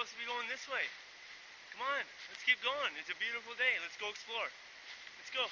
supposed to be going this way. Come on, let's keep going. It's a beautiful day. Let's go explore. Let's go.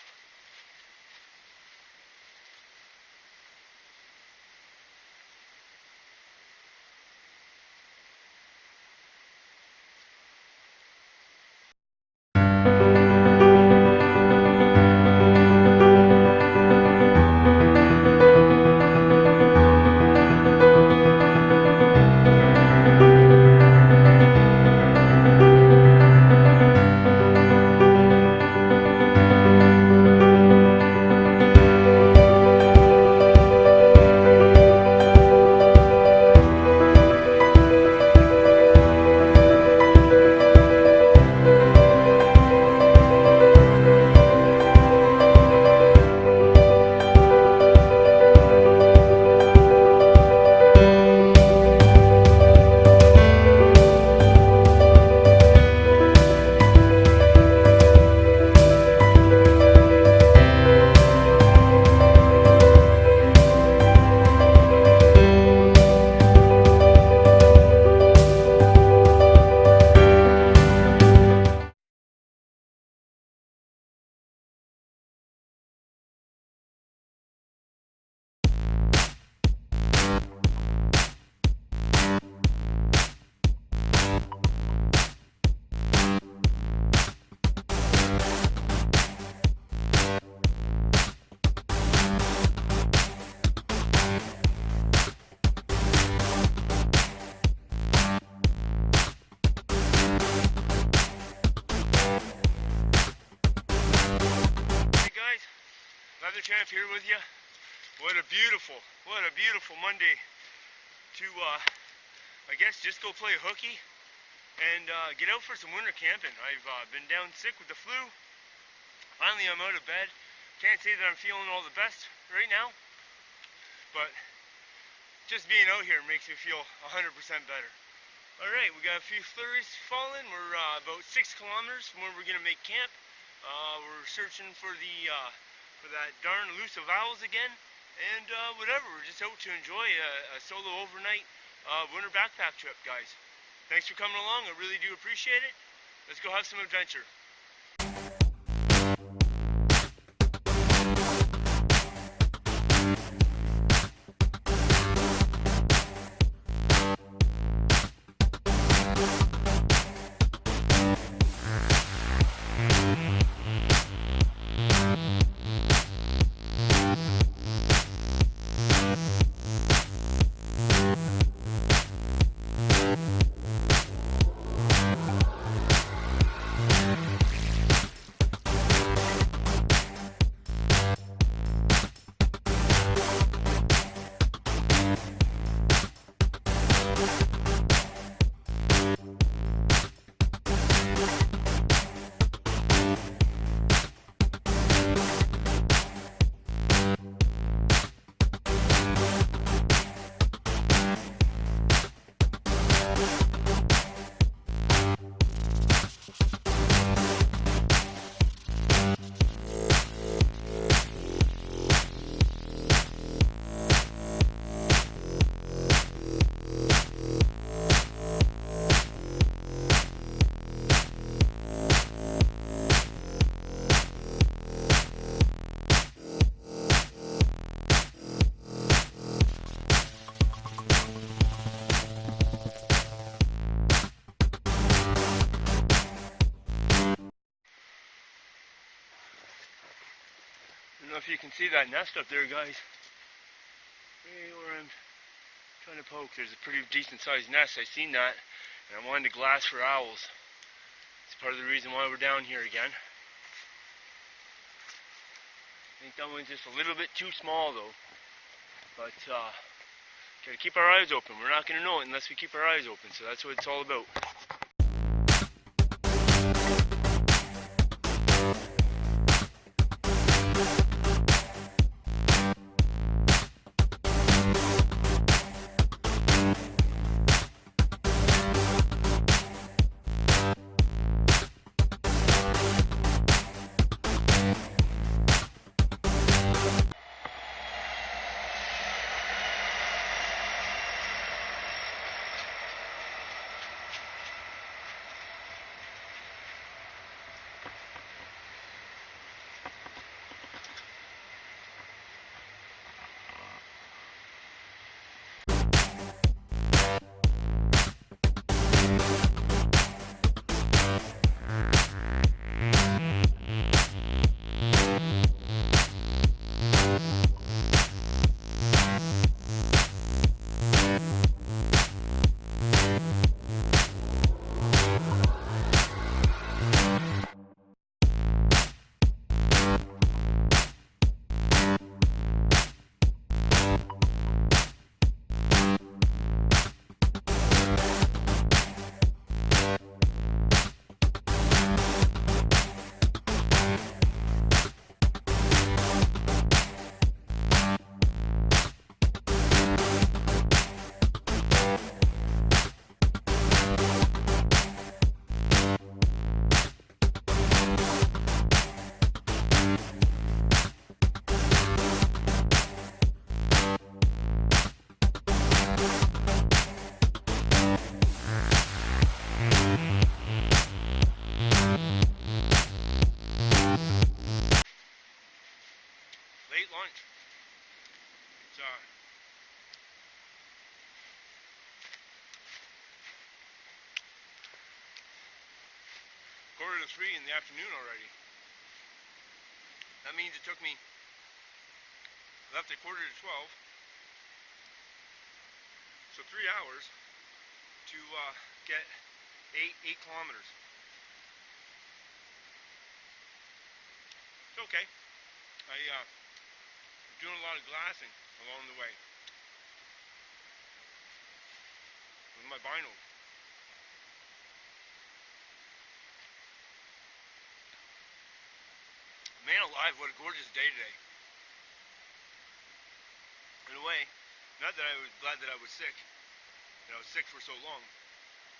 Champ here with you. What a beautiful Monday to, I guess, just go play hooky and get out for some winter camping. I've been down sick with the flu. Finally, I'm out of bed. Can't say that I'm feeling all the best right now, but just being out here makes me feel 100% better. All right, we got a few flurries falling. We're about 6 kilometers from where we're gonna make camp. We're searching for that darn elusive owls again, and whatever, we're just out to enjoy a solo overnight winter backpack trip, guys. Thanks for coming along, I really do appreciate it. Let's go have some adventure. I don't know if you can see that nest up there, guys. Right where I'm trying to poke, there's a pretty decent sized nest. I seen that, and I wanted to glass for owls. It's part of the reason why we're down here again. I think that one's just a little bit too small though. But gotta keep our eyes open. We're not gonna know it unless we keep our eyes open, so that's what it's all about. 3 in the afternoon already. That means it took me, left at 11:45, so 3 hours to get 8 kilometers. It's okay. I'm doing a lot of glassing along the way with my vinyl. Man alive, what a gorgeous day today. In a way, not that I was glad that I was sick, and I was sick for so long,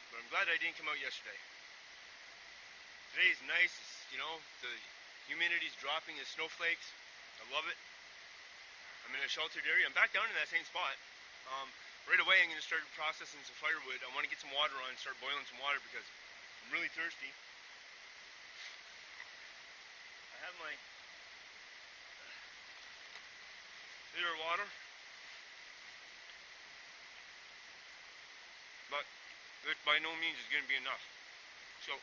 but I'm glad I didn't come out yesterday. Today is nice, the humidity's dropping, the snowflakes. I love it. I'm in a sheltered area. I'm back down in that same spot. Right away I'm going to start processing some firewood. I want to get some water on and start boiling some water because I'm really thirsty. I have my liter of water, but this by no means is going to be enough. So,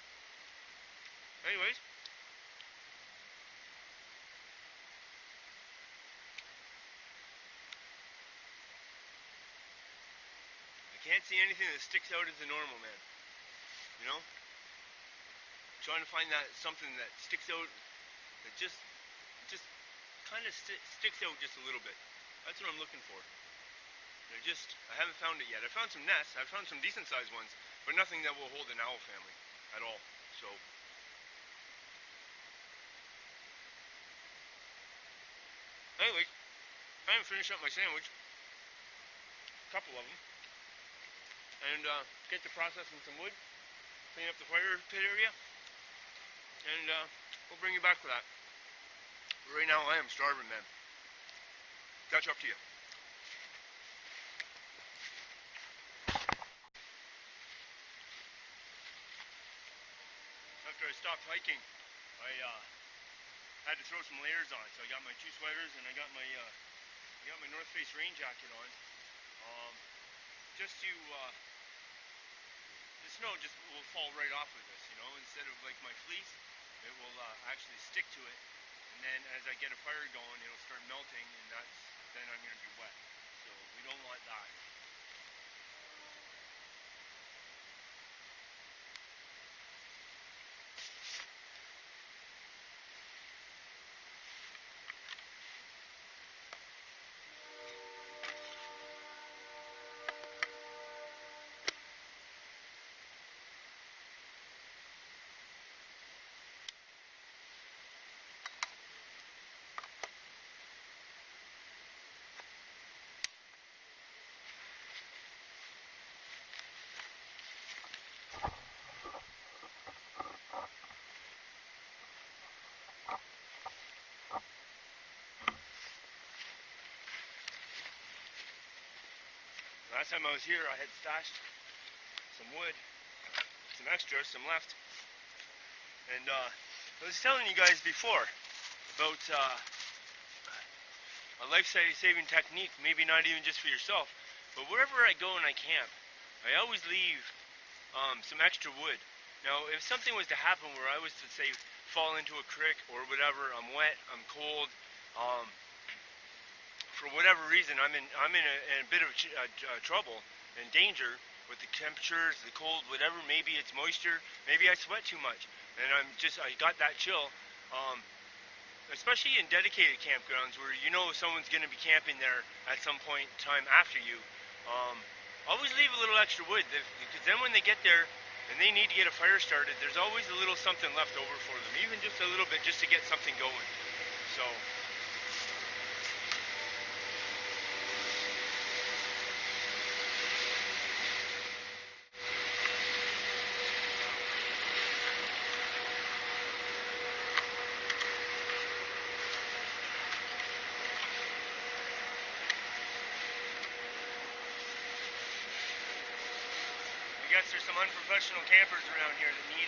anyways, I can't see anything that sticks out as the normal, man. You know? Trying to find that something that sticks out, that just kind of sticks out just a little bit. That's what I'm looking for. And I haven't found it yet. I found some nests. I found some decent sized ones, but nothing that will hold an owl family at all. So, anyways, I'm gonna finish up my sandwich, a couple of them, and get to processing some wood, clean up the fire pit area, and we'll bring you back for that. But right now I am starving, man. Catch up to you. After I stopped hiking, I had to throw some layers on. So I got my 2 sweaters and I got my North Face rain jacket on. Just to the snow just will fall right off of this, instead of like my fleece, it will actually stick to it. And then as I get a fire going, it'll start melting, and then I'm going to be wet. So we don't want that. Last time I was here, I had stashed some wood, some extra, some left, and I was telling you guys before about a life-saving technique, maybe not even just for yourself, but wherever I go and I camp, I always leave some extra wood. Now, if something was to happen where I was to, say, fall into a creek or whatever, I'm wet, I'm cold, for whatever reason, I'm in a bit of trouble and danger with the temperatures, the cold, whatever. Maybe it's moisture. Maybe I sweat too much, and I got that chill. Especially in dedicated campgrounds where someone's going to be camping there at some point in time after you. Always leave a little extra wood, because then when they get there and they need to get a fire started, there's always a little something left over for them, even just a little bit, just to get something going. So. I guess there's some unprofessional campers around here that need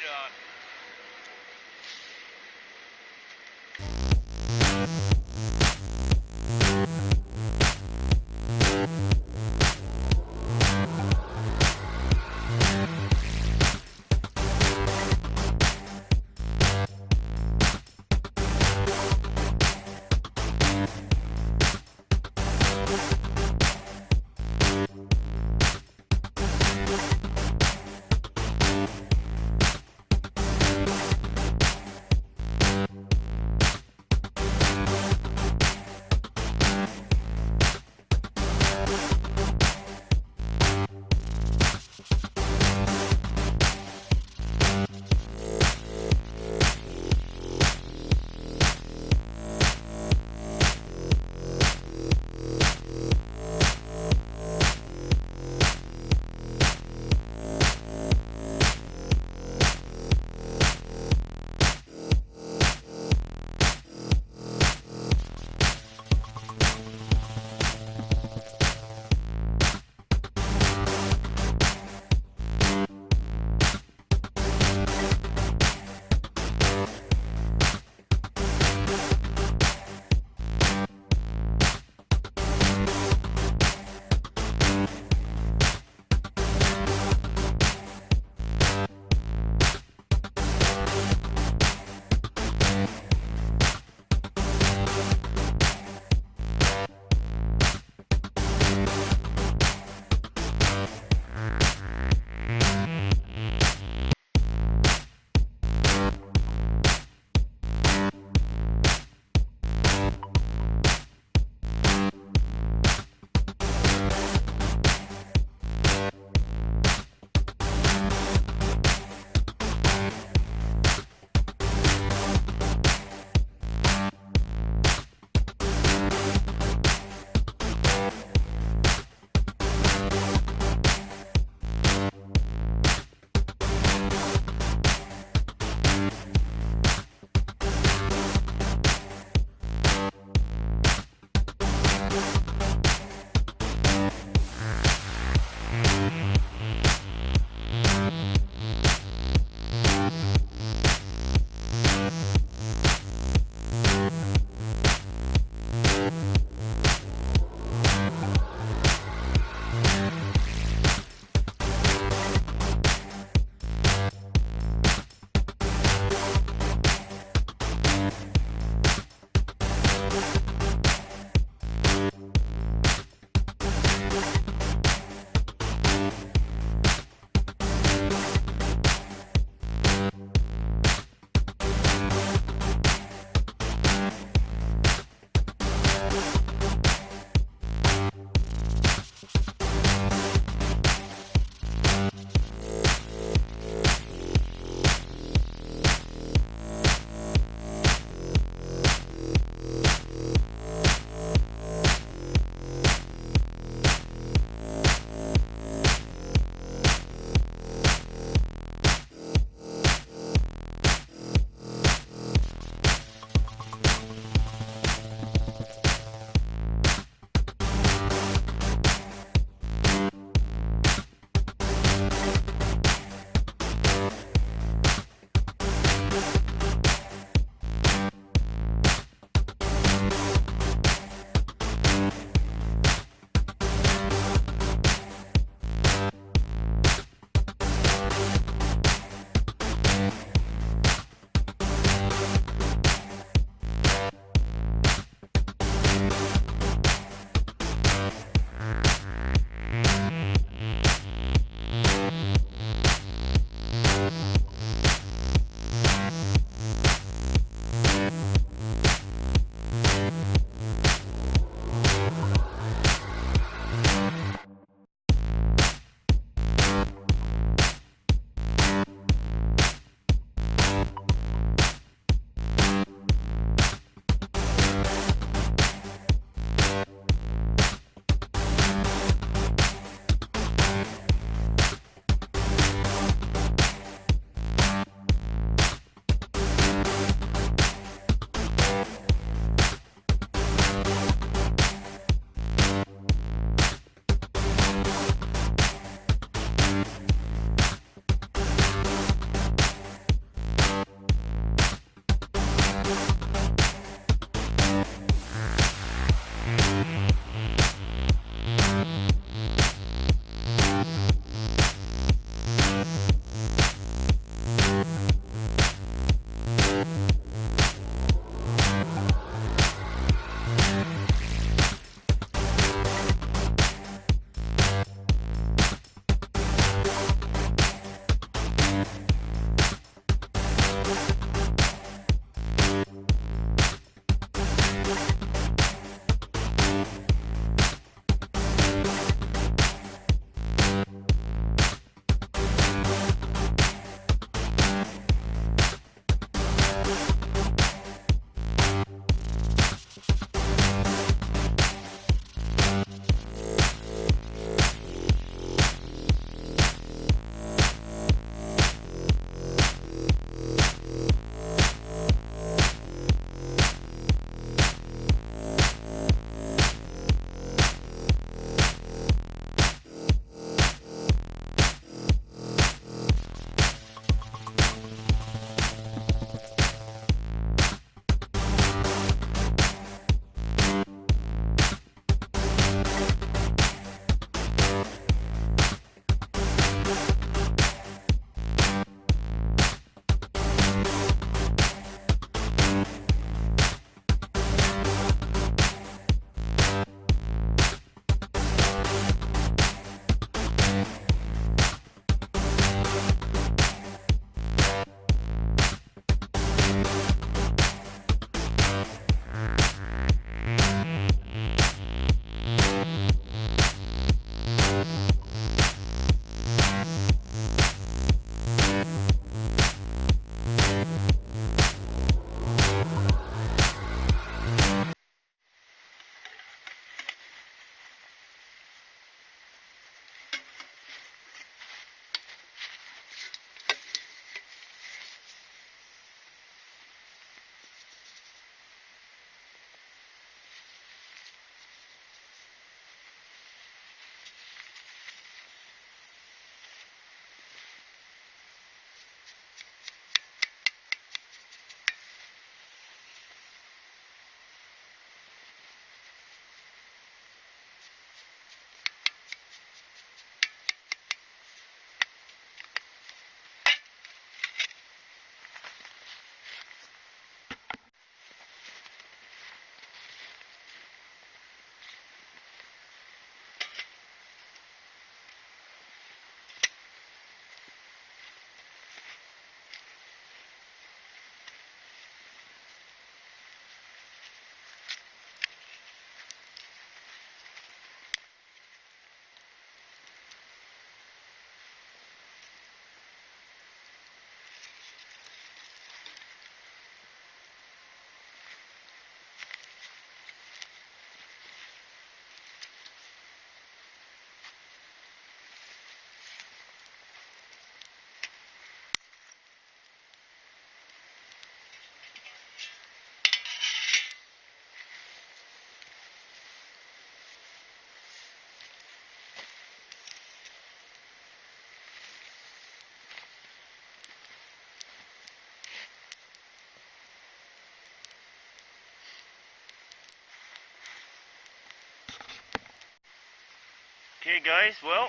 Okay guys, well,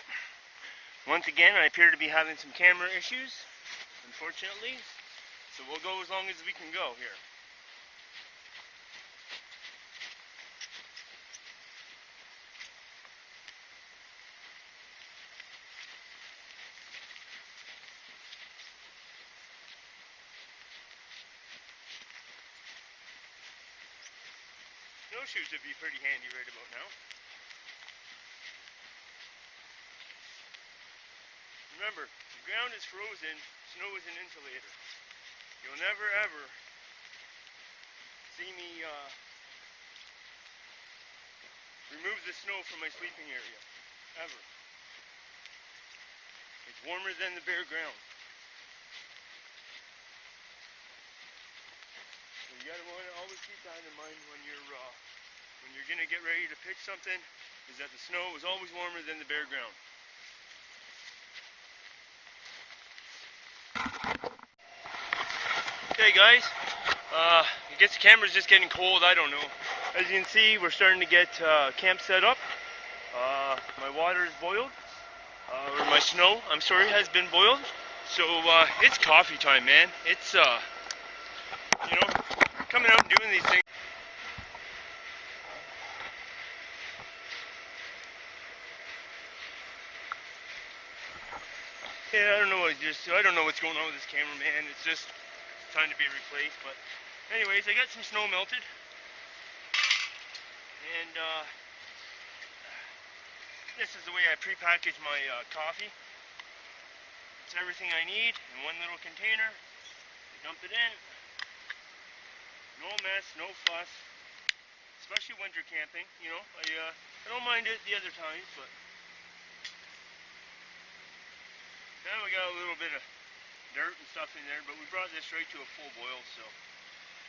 once again I appear to be having some camera issues, unfortunately, so we'll go as long as we can go here. Snowshoes would be pretty handy right about now. Remember, the ground is frozen, snow is an insulator. You'll never ever see me remove the snow from my sleeping area. Ever. It's warmer than the bare ground. So you gotta always keep that in mind when you're gonna get ready to pitch something, is that the snow is always warmer than the bare ground. Okay guys, I guess the camera's just getting cold, I don't know. As you can see, we're starting to get camp set up. My water is boiled, or my snow, I'm sorry, has been boiled. So it's coffee time, man. It's, you know, coming out and doing these things. Yeah, I don't know what's going on with this camera, man. It's just time to be replaced. But anyways, I got some snow melted, and this is the way I pre-package my coffee. It's everything I need in one little container. I dump it in. No mess, no fuss. Especially winter camping, you know. I don't mind it the other times, but now we got a little bit of dirt and stuff in there, but we brought this right to a full boil, so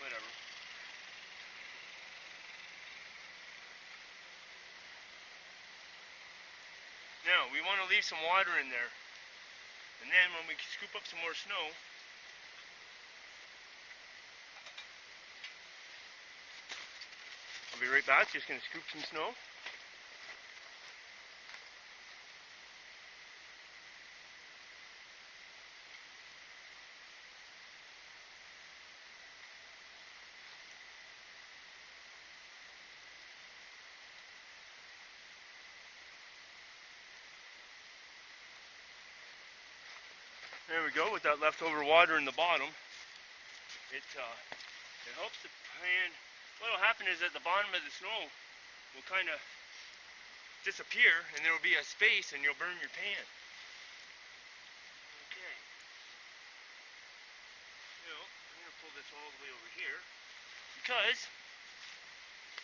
whatever. Now, we want to leave some water in there, and then when we scoop up some more snow, I'll be right back. Just going to scoop some snow. There we go, with that leftover water in the bottom. It helps the pan. What will happen is that the bottom of the snow will kind of disappear, and there will be a space, and you'll burn your pan. Okay. Now, I'm going to pull this all the way over here, because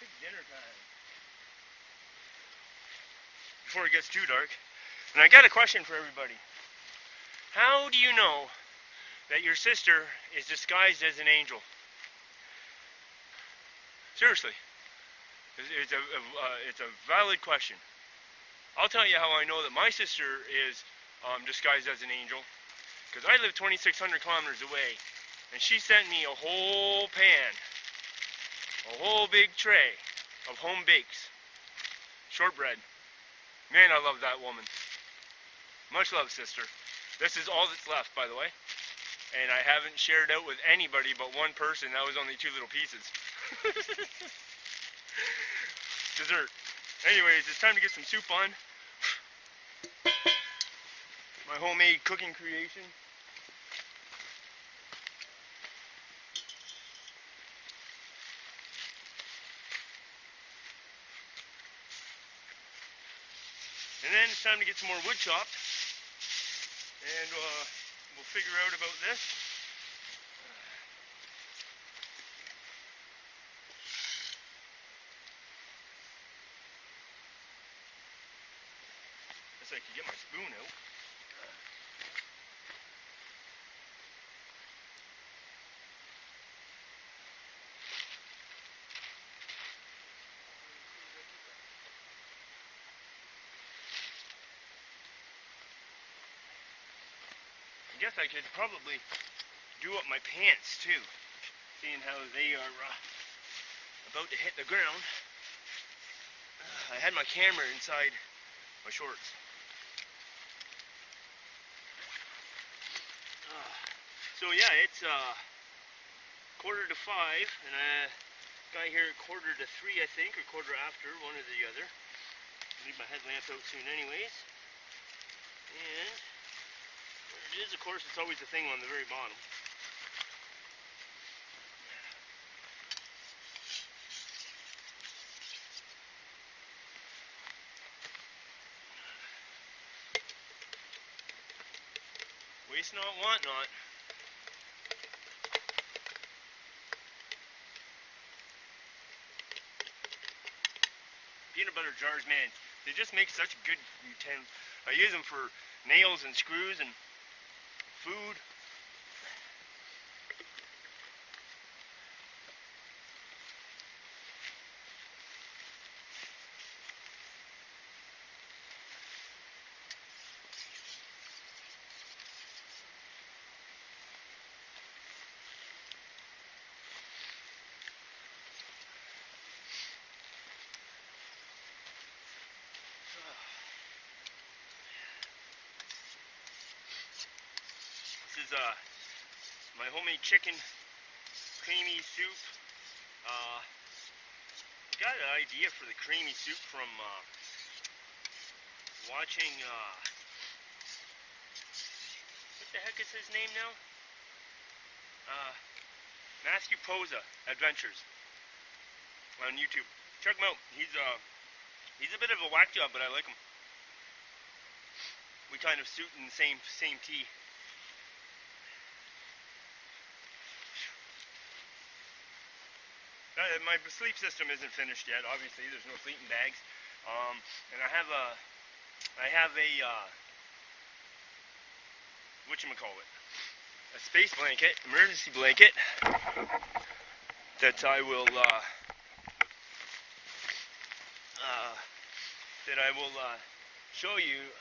it's dinner time. Before it gets too dark. And I got a question for everybody. How do you know that your sister is disguised as an angel? Seriously. It's a valid question. I'll tell you how I know that my sister is disguised as an angel. Because I live 2,600 kilometers away, and she sent me a whole pan, a whole big tray of home bakes, shortbread. Man, I love that woman. Much love, sister. This is all that's left, by the way, and I haven't shared out with anybody but one person. That was only 2 little pieces. Dessert. Anyways, it's time to get some soup on. My homemade cooking creation. And then it's time to get some more wood chopped. And we'll figure out about this. Guess I could get my spoon out. I guess I could probably do up my pants too, seeing how they are about to hit the ground. I had my camera inside my shorts. So yeah, it's 4:45, and I got here at 4:45, I think, or quarter after, one or the other. Leave my headlamp out soon anyways. And there it is, of course, it's always the thing on the very bottom. Waste not, want not. Peanut butter jars, man, they just make such good utensils. I use them for nails and screws and food. This is my homemade chicken creamy soup. Got an idea for the creamy soup from watching, what the heck is his name now? Matthew Posa Adventures on YouTube. Check him out. He's a bit of a whack job, but I like him. We kind of suit in the same tea. My sleep system isn't finished yet. Obviously, there's no sleeping bags, and I have a whatchamacallit, a space blanket, emergency blanket that I will show you.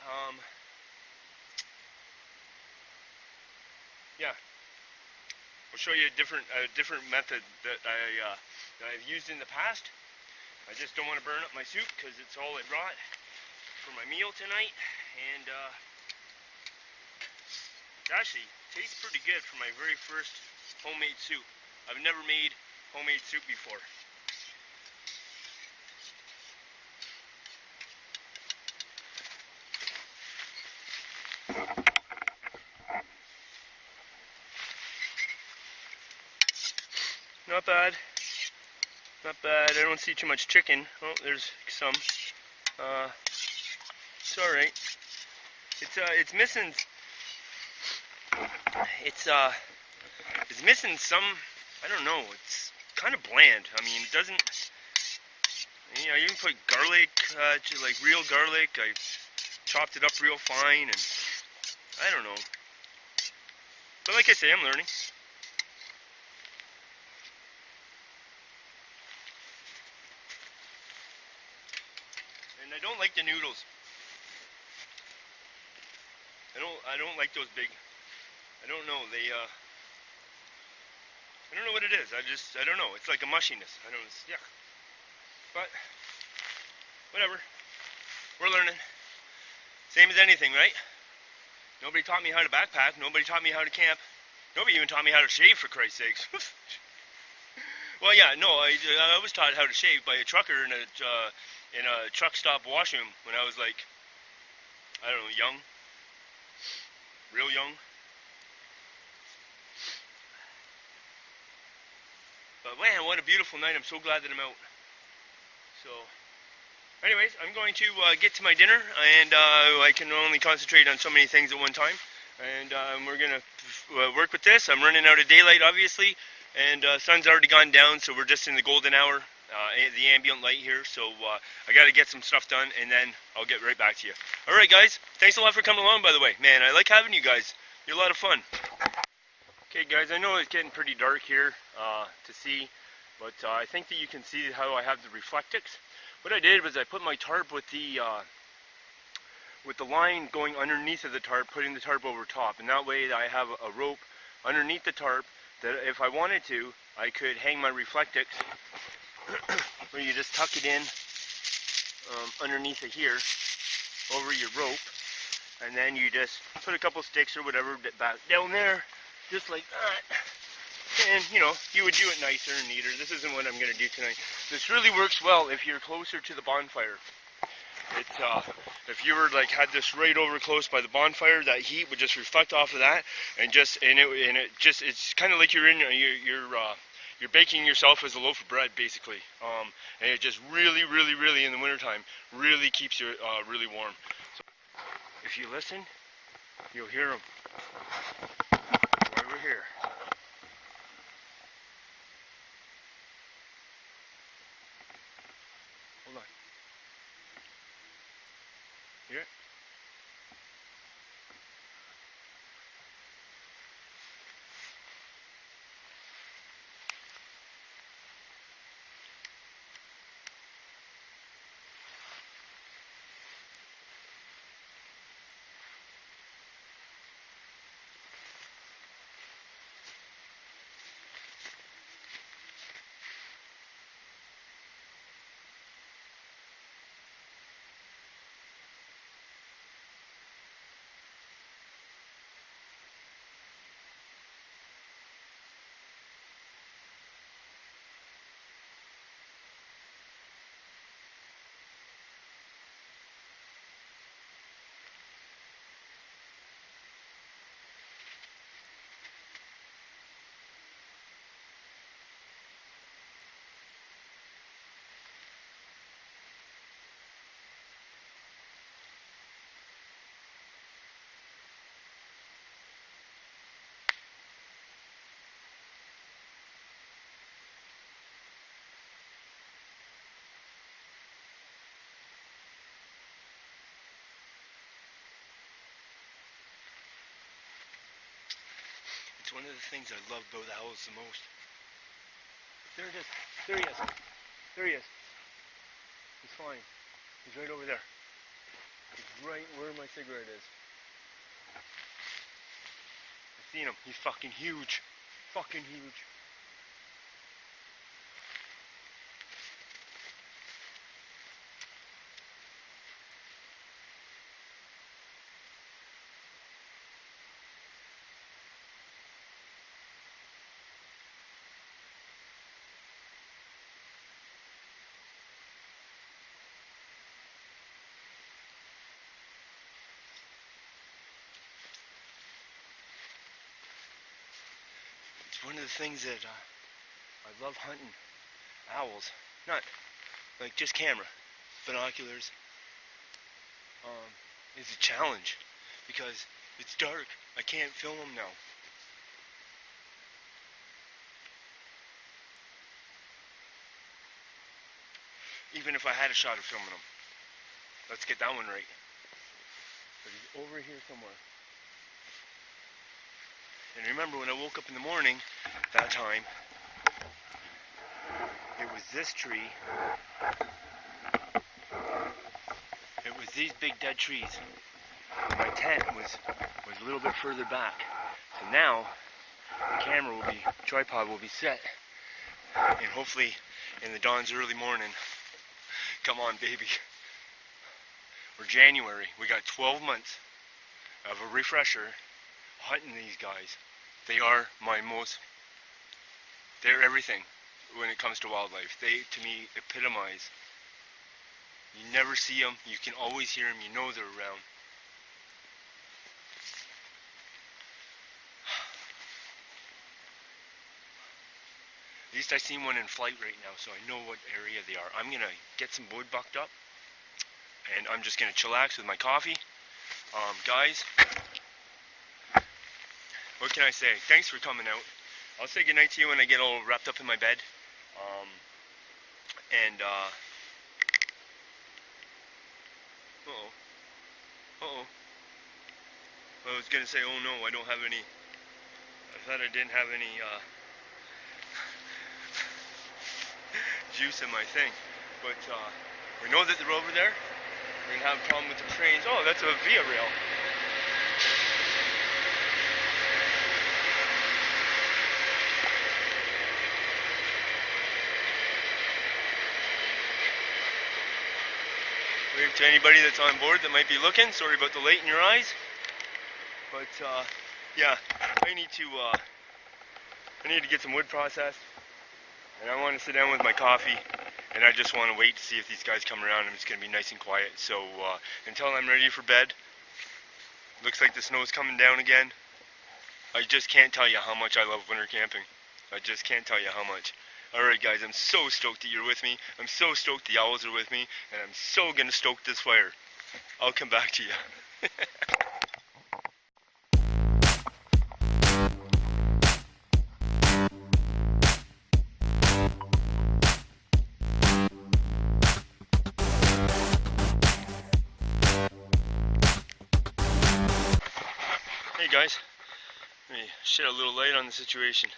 Yeah, I'll show you a different method that I've used in the past. I just don't want to burn up my soup because it's all I brought for my meal tonight, and it actually tastes pretty good for my very first homemade soup. I've never made homemade soup before. Not bad. Not bad. I don't see too much chicken. Oh, there's some. It's all right. It's missing. It's missing some. I don't know. It's kind of bland. I mean, it doesn't. You know, you can put garlic, like real garlic. I chopped it up real fine, and I don't know. But like I say, I'm learning. And I don't like the noodles. I don't like those big. I don't know. I don't know what it is. I don't know. It's like a mushiness. I don't. Yeah. But whatever. We're learning. Same as anything, right? Nobody taught me how to backpack. Nobody taught me how to camp. Nobody even taught me how to shave, for Christ's sakes. Well, yeah, no. I was taught how to shave by a trucker in a truck stop washroom when I was like, I don't know, young. Real young. But man, what a beautiful night. I'm so glad that I'm out. So, anyways, I'm going to get to my dinner, and I can only concentrate on so many things at one time. And we're going to work with this. I'm running out of daylight, obviously, and sun's already gone down, so we're just in the golden hour, the ambient light here. So I got to get some stuff done, and then I'll get right back to you. All right, guys. Thanks a lot for coming along, by the way. Man, I like having you guys. You're a lot of fun. Okay, guys, I know it's getting pretty dark here to see, but I think that you can see how I have the reflectix. What I did was I put my tarp with the line going underneath of the tarp, putting the tarp over top, and that way I have a rope underneath the tarp that if I wanted to, I could hang my reflectix, where you just tuck it in underneath of here, over your rope, and then you just put a couple sticks or whatever back down there, just like that. And you know, you would do it nicer and neater. This isn't what I'm going to do tonight. This really works well if you're closer to the bonfire. It's if you were like had this right over close by the bonfire, that heat would just reflect off of that, and it's kind of like you're in you're baking yourself as a loaf of bread basically. And it just really in the wintertime really keeps you really warm. So if you listen, you'll hear them right over here. Hold on. Hear it? It's one of the things I love about owls the most. There it is. There he is. There he is. He's flying. He's right over there. He's right where my cigarette is. I've seen him. He's fucking huge. Fucking huge. One of the things that I love hunting owls, not like just camera, binoculars, is a challenge because it's dark. I can't film them now. Even if I had a shot of filming them. Let's get that one right. But he's over here somewhere. And remember when I woke up in the morning, that time, it was this tree, it was these big dead trees. And my tent was a little bit further back. So now, the tripod will be set, and hopefully in the dawn's early morning, come on baby, we're January, we got 12 months of a refresher hunting these guys. They are they're everything when it comes to wildlife. They, to me, epitomize. You never see them, you can always hear them, you know they're around. At least I seen one in flight right now, so I know what area they are. I'm gonna get some wood bucked up, and I'm just gonna chillax with my coffee. Guys, what can I say? Thanks for coming out. I'll say goodnight to you when I get all wrapped up in my bed. I was gonna say, oh no, I don't have any. I thought I didn't have any juice in my thing. But we know that they're over there. We're gonna have a problem with the trains. Oh, that's a via rail. Wave to anybody that's on board that might be looking. Sorry about the light in your eyes. But yeah, I need to get some wood processed. And I want to sit down with my coffee. And I just want to wait to see if these guys come around. I'm just going to be nice and quiet. So until I'm ready for bed, looks like the snow's coming down again. I just can't tell you how much I love winter camping. I just can't tell you how much. Alright guys, I'm so stoked that you're with me. I'm so stoked the owls are with me. And I'm so going to stoke this fire. I'll come back to you. Hey guys, let me shed a little light on the situation.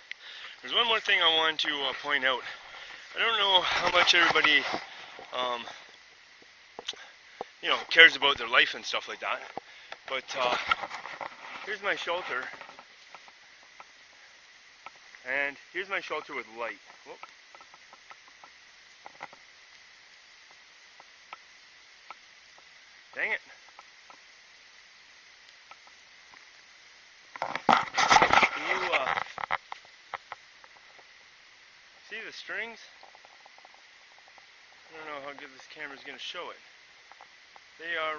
There's one more thing I wanted to point out. I don't know how much everybody, you know, cares about their life and stuff like that. But here's my shelter, and here's my shelter with light. Whoop. Dang it. Can you see the strings? I don't know how good this camera's going to show it. They are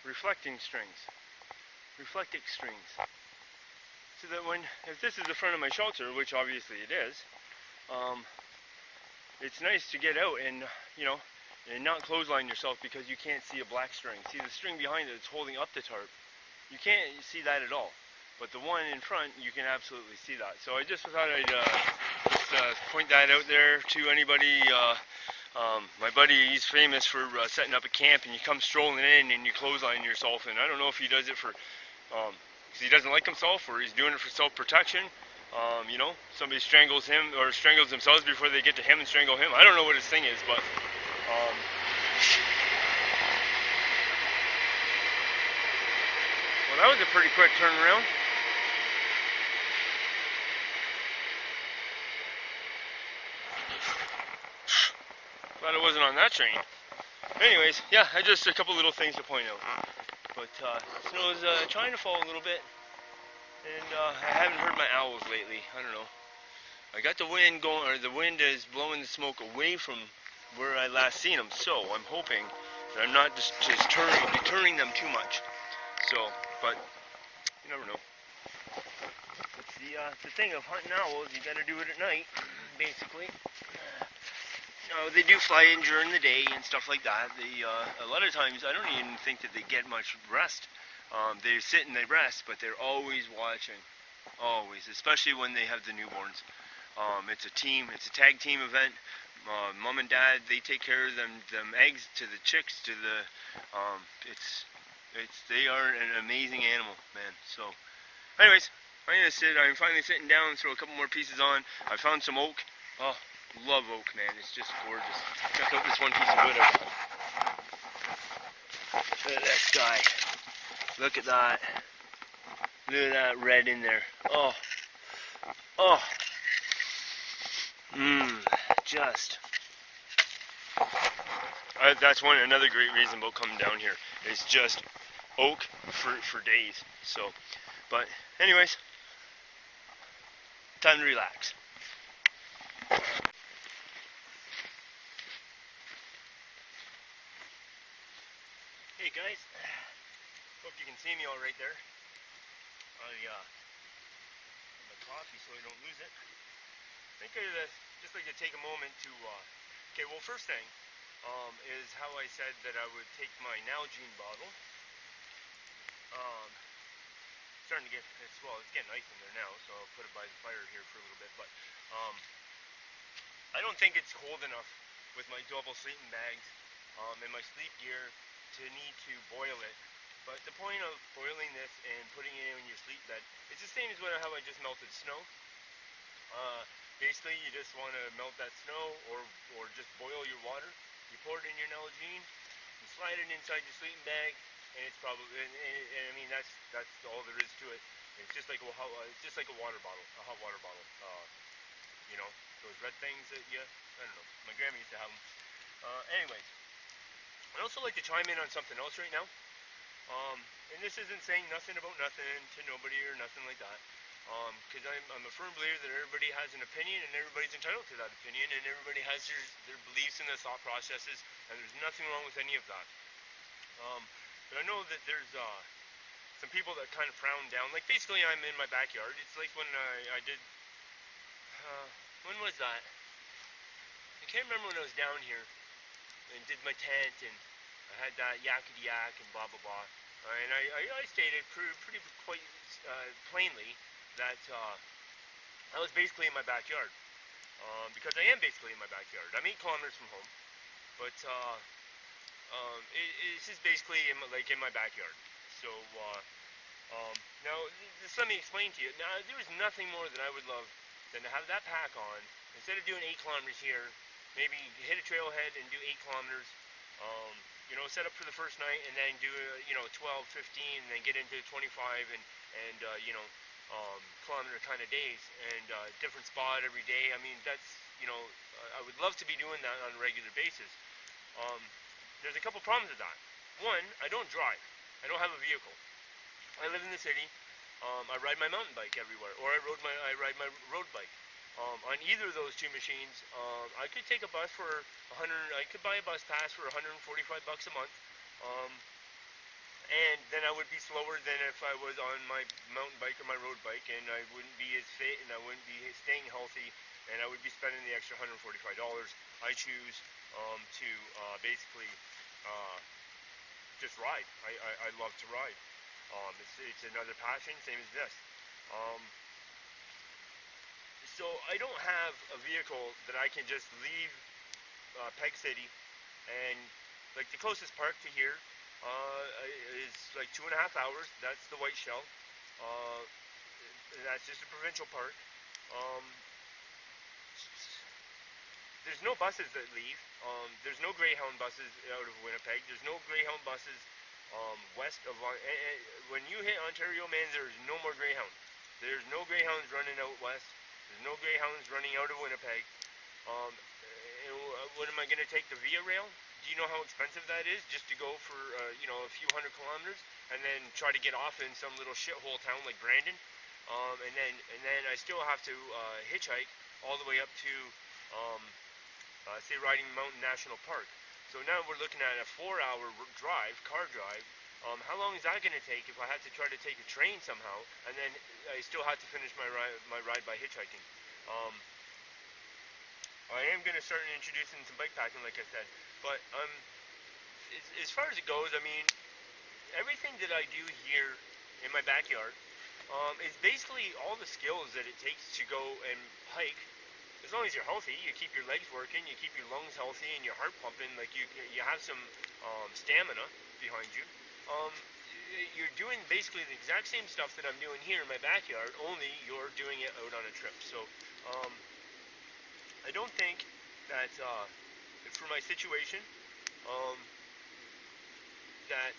reflecting strings. Reflecting strings. So that if this is the front of my shelter, which obviously it is, it's nice to get out and, you know, and not clothesline yourself because you can't see a black string. See the string behind it that's holding up the tarp? You can't see that at all. But the one in front, you can absolutely see that. So I just thought I'd just point that out there to anybody. My buddy, he's famous for setting up a camp, and you come strolling in and you clothesline yourself. And I don't know if he does it for, because he doesn't like himself, or he's doing it for self-protection. You know, somebody strangles him or strangles themselves before they get to him and strangle him. I don't know what his thing is, but well, that was a pretty quick turnaround. Glad it wasn't on that train. Anyways, yeah, just a couple little things to point out. But snow is trying to fall a little bit, and I haven't heard my owls lately. I don't know. I got the wind going, or the wind is blowing the smoke away from where I last seen them. So I'm hoping that I'm not just deterring them too much. So, but you never know. It's the thing of hunting owls. You got to do it at night, basically. They do fly in during the day and stuff like that. A lot of times, I don't even think that they get much rest. They sit and they rest, but they're always watching. Always, especially when they have the newborns. It's a team, it's a tag team event. Mom and dad, they take care of them eggs to the chicks to the, they are an amazing animal, man. So, anyways, I'm finally sitting down and throw a couple more pieces on. I found some oak. Oh, love oak, man. It's just gorgeous. Check out this one piece of wood I got. Look at this guy. Look at that. Look at that red in there. Oh. Oh. Just. That's another great reason about coming down here. It's just oak for days. So, but anyways, time to relax. Hey guys, hope you can see me all right there. My coffee so I don't lose it. I think I'd just like to take a moment to, okay, well, first thing is how I said that I would take my Nalgene bottle. Starting to get, it's getting ice in there now, so I'll put it by the fire here for a little bit, but I don't think it's cold enough with my double sleeping bags and my sleep gear to need to boil it. But the point of boiling this and putting it in your sleep bed, it's the same as how I just melted snow. Basically, you just want to melt that snow or just boil your water. You pour it in your Nalgene, you slide it inside your sleeping bag, and it's probably, and I mean that's all there is to it. It's just like a water bottle, a hot water bottle. You know, those red things that I don't know. My grandma used to have them. Anyways, I'd also like to chime in on something else right now. And this isn't saying nothing about nothing to nobody or nothing like that. Because I'm a firm believer that everybody has an opinion and everybody's entitled to that opinion, and everybody has their beliefs and their thought processes, and there's nothing wrong with any of that. But I know that there's some people that kind of frown down. Like, basically, I'm in my backyard. It's like when I did, when was that? I can't remember when I was down here and did my tent, and I had that yakety yak and blah blah blah. And I stated pretty quite plainly that I was basically in my backyard, because I am basically in my backyard. I'm 8 kilometers from home, but it's just basically in my backyard. So now just let me explain to you. Now, there is nothing more that I would love than to have that pack on, instead of doing 8 kilometers here, maybe hit a trailhead and do 8 kilometers. You know, set up for the first night and then do 12, 15, and then get into 25 and kilometer kind of days, and different spot every day. I mean, that's, I would love to be doing that on a regular basis. There's a couple problems with that. One, I don't drive. I don't have a vehicle. I live in the city. I ride my mountain bike everywhere, or I ride my road bike. On either of those two machines, I could take a bus for I could buy a bus pass for $145 a month, and then I would be slower than if I was on my mountain bike or my road bike, and I wouldn't be as fit, and I wouldn't be staying healthy, and I would be spending the extra $145. I choose to basically just ride. I love to ride. It's another passion, same as this. So I don't have a vehicle that I can just leave Peg City, and like the closest park to here is like 2.5 hours. That's the White Shell. That's just a provincial park. There's no buses that leave. There's no Greyhound buses out of Winnipeg. There's no Greyhound buses west of when you hit Ontario, man. There's no more Greyhound. There's no Greyhounds running out west. There's no Greyhounds running out of Winnipeg. What am I going to take, the Via Rail? Do you know how expensive that is, just to go for a few hundred kilometers, and then try to get off in some little shithole town like Brandon, and then I still have to hitchhike all the way up to say Riding Mountain National Park. So now we're looking at a 4-hour drive, car drive. How long is that going to take if I had to try to take a train somehow, and then I still have to finish my ride by hitchhiking? I am going to start introducing some bike packing, like I said, but as far as it goes, I mean, everything that I do here in my backyard is basically all the skills that it takes to go and hike. As long as you're healthy, you keep your legs working, you keep your lungs healthy, and your heart pumping, like you have some stamina behind you. You're doing basically the exact same stuff that I'm doing here in my backyard, only you're doing it out on a trip. So I don't think that for my situation that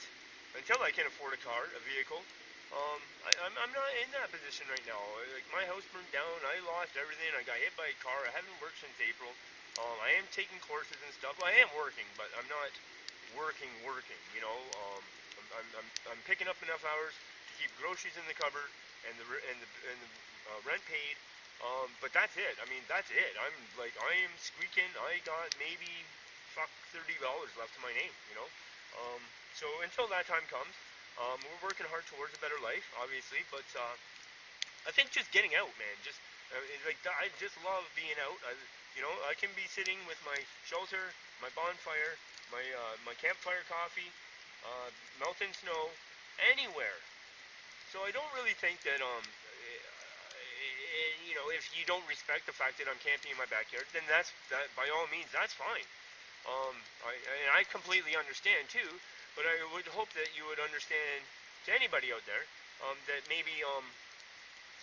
until I can afford a car, a vehicle, I'm not in that position right now. Like, my house burned down, I lost everything, I got hit by a car, I haven't worked since April. I am taking courses and stuff. I am working, but I'm not working, I'm picking up enough hours to keep groceries in the cupboard and the rent paid. But that's it. I mean, that's it. I am squeaking. I got maybe $30 left to my name, So until that time comes, we're working hard towards a better life, obviously. But I think just getting out, man. I just love being out. I can be sitting with my shelter, my bonfire, my campfire coffee, melting snow, anywhere. So I don't really think that if you don't respect the fact that I'm camping in my backyard, then that by all means, that's fine. I completely understand too, but I would hope that you would understand, to anybody out there, that maybe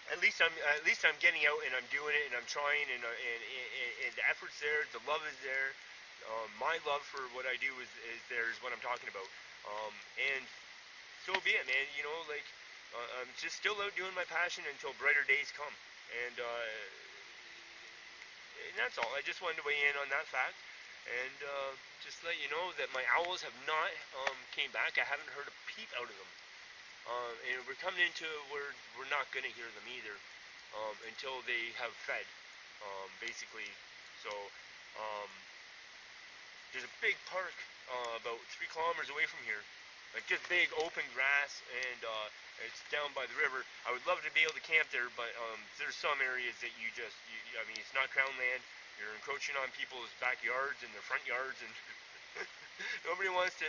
at least I'm getting out and I'm doing it and I'm trying, and the effort's there, the love is there. My love for what I do is there, is what I'm talking about. And so be it, man. I'm just still out doing my passion until brighter days come. And that's all. I just wanted to weigh in on that fact. And just to let you know that my owls have not came back. I haven't heard a peep out of them. And we're coming into where we're not going to hear them either until they have fed, basically. So there's a big park about 3 kilometers away from here, like just big open grass, and it's down by the river. I would love to be able to camp there, but there's some areas that I mean, it's not crown land. You're encroaching on people's backyards and their front yards, and nobody wants to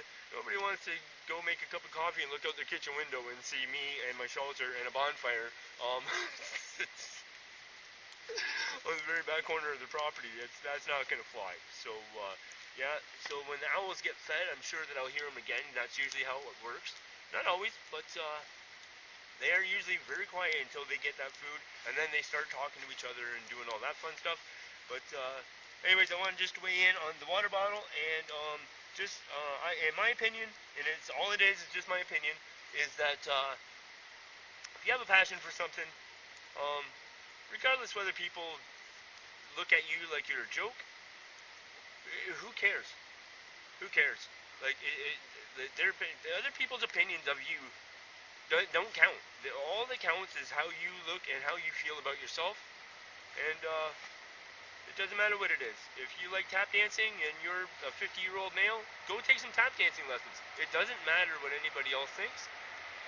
go make a cup of coffee and look out their kitchen window and see me and my shelter and a bonfire on the very back corner of the property. That's not going to fly. So yeah, so when the owls get fed, I'm sure that I'll hear them again. That's usually how it works. Not always, but they are usually very quiet until they get that food, and then they start talking to each other and doing all that fun stuff. But anyways, I wanted just to weigh in on the water bottle, and in my opinion, and it's all it is just my opinion, is that if you have a passion for something, regardless whether people look at you like you're a joke, who cares? Who cares? Like, the other people's opinions of you don't count. All that counts is how you look and how you feel about yourself, and it doesn't matter what it is. If you like tap dancing and you're a 50-year-old male, go take some tap dancing lessons. It doesn't matter what anybody else thinks.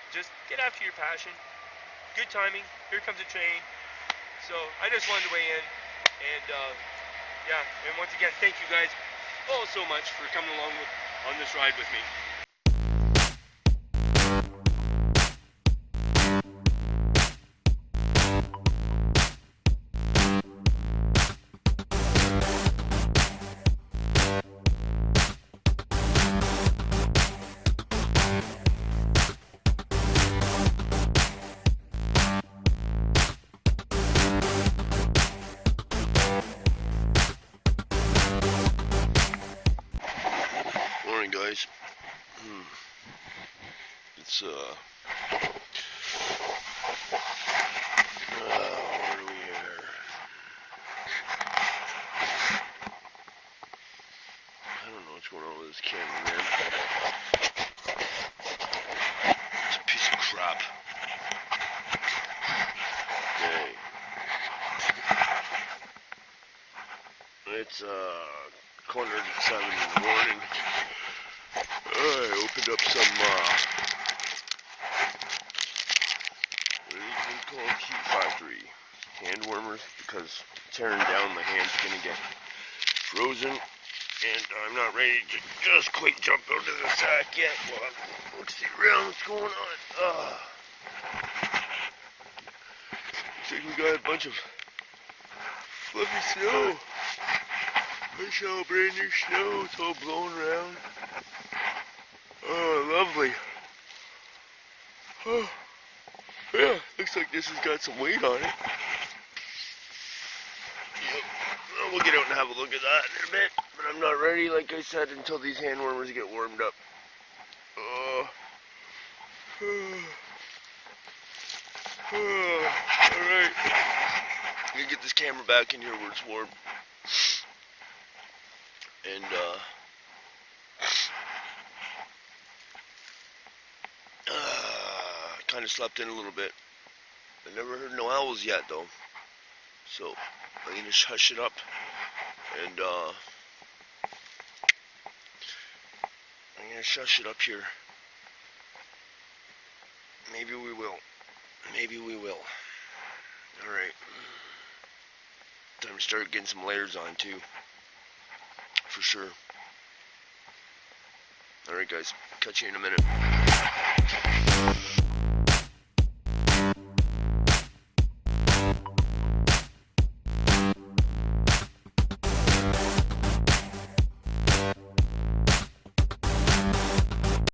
Just get after your passion. Good timing. Here comes a train. So I just wanted to weigh in, and yeah, and once again, thank you guys all so much for coming along on this ride with me. Guys, it's where are we here? I don't know what's going on with this camera, man. It's a piece of crap. Okay. It's 7:15 in the morning. I opened up some, what do you call them? Heat factory hand warmers, because tearing down my hand's gonna get frozen, and I'm not ready to just quite jump out of the sack yet. Well, let's see around what's going on. Looks like we got a bunch of fluffy snow. I saw brand new snow, it's all blowing around. Oh, lovely. Oh, yeah, looks like this has got some weight on it. Yep. Well, we'll get out and have a look at that in a bit, but I'm not ready, like I said, until these hand warmers get warmed up. Alright. I'm gonna get this camera back in here where it's warm. And, kind of slept in a little bit. I never heard no owls yet, though. So, I'm gonna hush it up. And, I'm gonna shush it up here. Maybe we will. Maybe we will. Alright. Time to start getting some layers on, too. For sure. Alright, guys. Catch you in a minute.